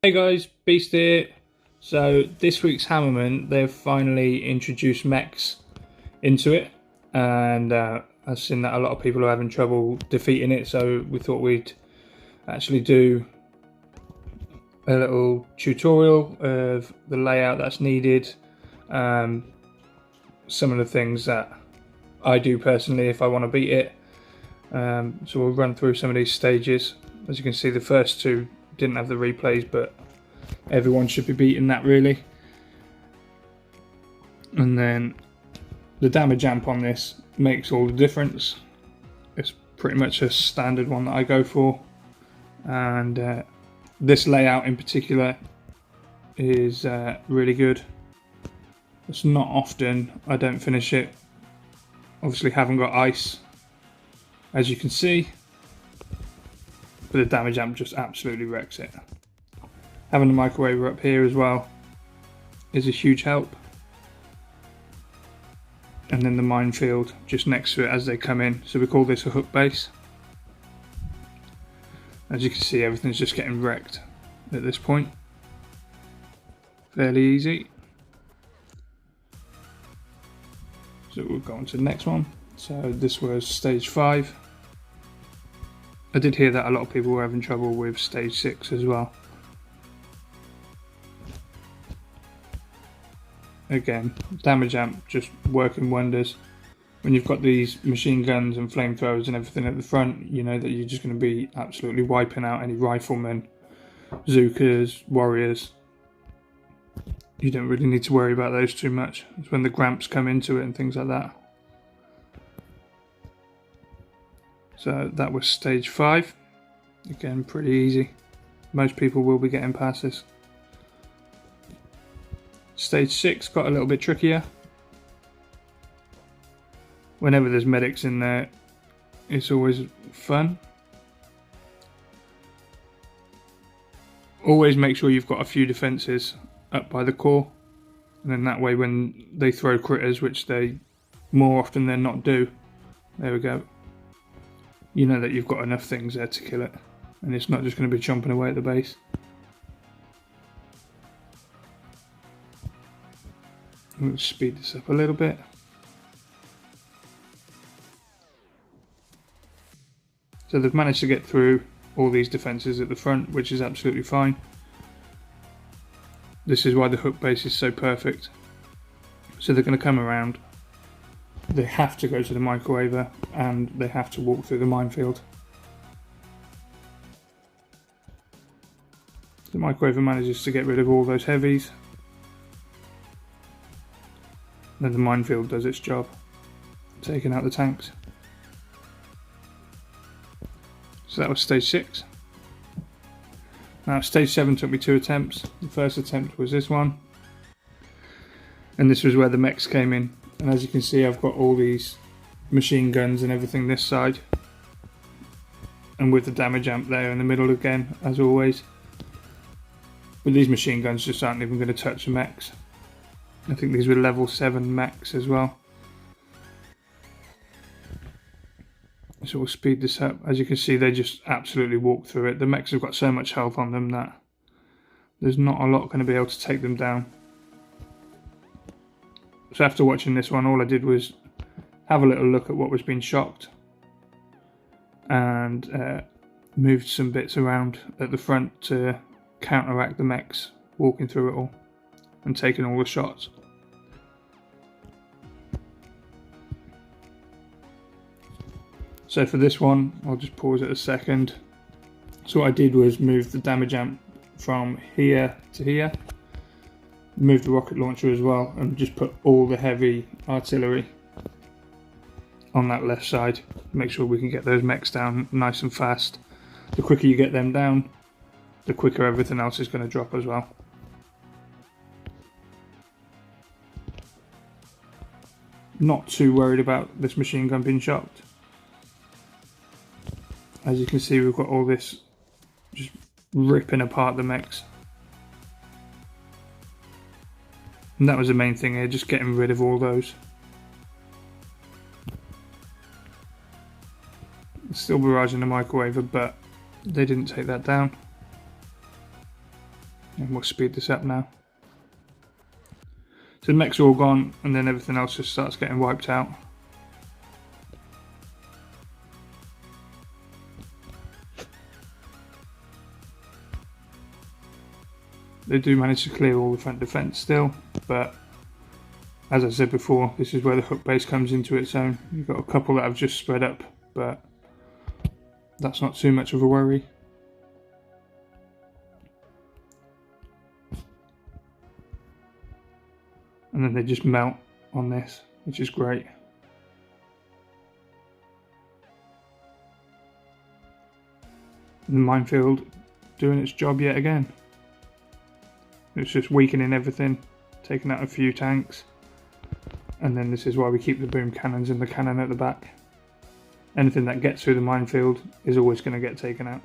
Hey guys, Beast here. So this week's Hammerman, they've finally introduced mechs into it, and I've seen that a lot of people are having trouble defeating it, so we thought we'd actually do a little tutorial of the layout that's needed, some of the things that I do personally if I want to beat it. So we'll run through some of these stages. As you can see, the first two didn't have the replays, but everyone should be beating that really. And then the damage amp on this makes all the difference. It's pretty much a standard one that I go for, and this layout in particular is really good. It's not often I don't finish it. Obviously haven't got ice, as you can see, but the damage amp just absolutely wrecks it. Having the microwave up here as well is a huge help. And then the minefield just next to it as they come in. So we call this a hook base. As you can see, everything's just getting wrecked at this point. Fairly easy. So we'll go on to the next one. So this was stage 5. I did hear that a lot of people were having trouble with stage 6 as well. Again, damage amp just working wonders. When you've got these machine guns and flamethrowers and everything at the front, you know that you're just going to be absolutely wiping out any riflemen, Zookers, warriors. You don't really need to worry about those too much. It's when the Gramps come into it and things like that. So that was stage 5. Again, pretty easy. Most people will be getting past this. Stage 6 got a little bit trickier. Whenever there's medics in there, it's always fun. Always make sure you've got a few defences up by the core, and then that way when they throw critters, which they more often than not do, there we go, you know that you've got enough things there to kill it, and it's not just going to be chomping away at the base. Let's speed this up a little bit. So they've managed to get through all these defences at the front, which is absolutely fine. This is why the hook base is so perfect. So they're going to come around. They have to go to the microwaver and they have to walk through the minefield. The microwaver manages to get rid of all those heavies. Then the minefield does its job, taking out the tanks. So that was stage 6. Now stage 7 took me 2 attempts. The first attempt was this one. And this was where the mechs came in. And as you can see, I've got all these machine guns and everything this side. And with the damage amp there in the middle again, as always. But these machine guns just aren't even going to touch the mechs. I think these were level 7 mechs as well. So we'll speed this up. As you can see, they just absolutely walk through it. The mechs have got so much health on them that there's not a lot going to be able to take them down. So after watching this one, all I did was have a little look at what was being shocked and moved some bits around at the front to counteract the mechs walking through it all and taking all the shots. So for this one, I'll just pause it a second. So what I did was move the damage amp from here to here, move the rocket launcher as well, and just put all the heavy artillery on that left side. Make sure we can get those mechs down nice and fast. The quicker you get them down, the quicker everything else is going to drop as well. Not too worried about this machine gun being shocked. As you can see, we've got all this just ripping apart the mechs. And that was the main thing here, just getting rid of all those. Still barraging the microwaver, but they didn't take that down. And we'll speed this up now. So the mech's all gone, and then everything else just starts getting wiped out. They do manage to clear all the front defence still, but as I said before, this is where the hook base comes into its own. You've got a couple that have just spread up, but that's not too much of a worry. And then they just melt on this, which is great. And the minefield doing its job yet again. It's just weakening everything, taking out a few tanks. And then this is why we keep the boom cannons and the cannon at the back. Anything that gets through the minefield is always going to get taken out.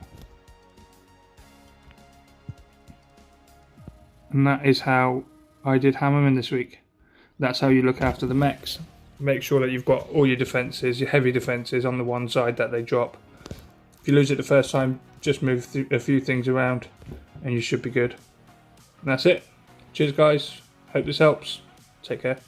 And that is how I did Hammerman this week. That's how you look after the mechs. Make sure that you've got all your defences, your heavy defences on the one side that they drop. If you lose it the first time, just move a few things around and you should be good. And that's it. Cheers guys, hope this helps. Take care.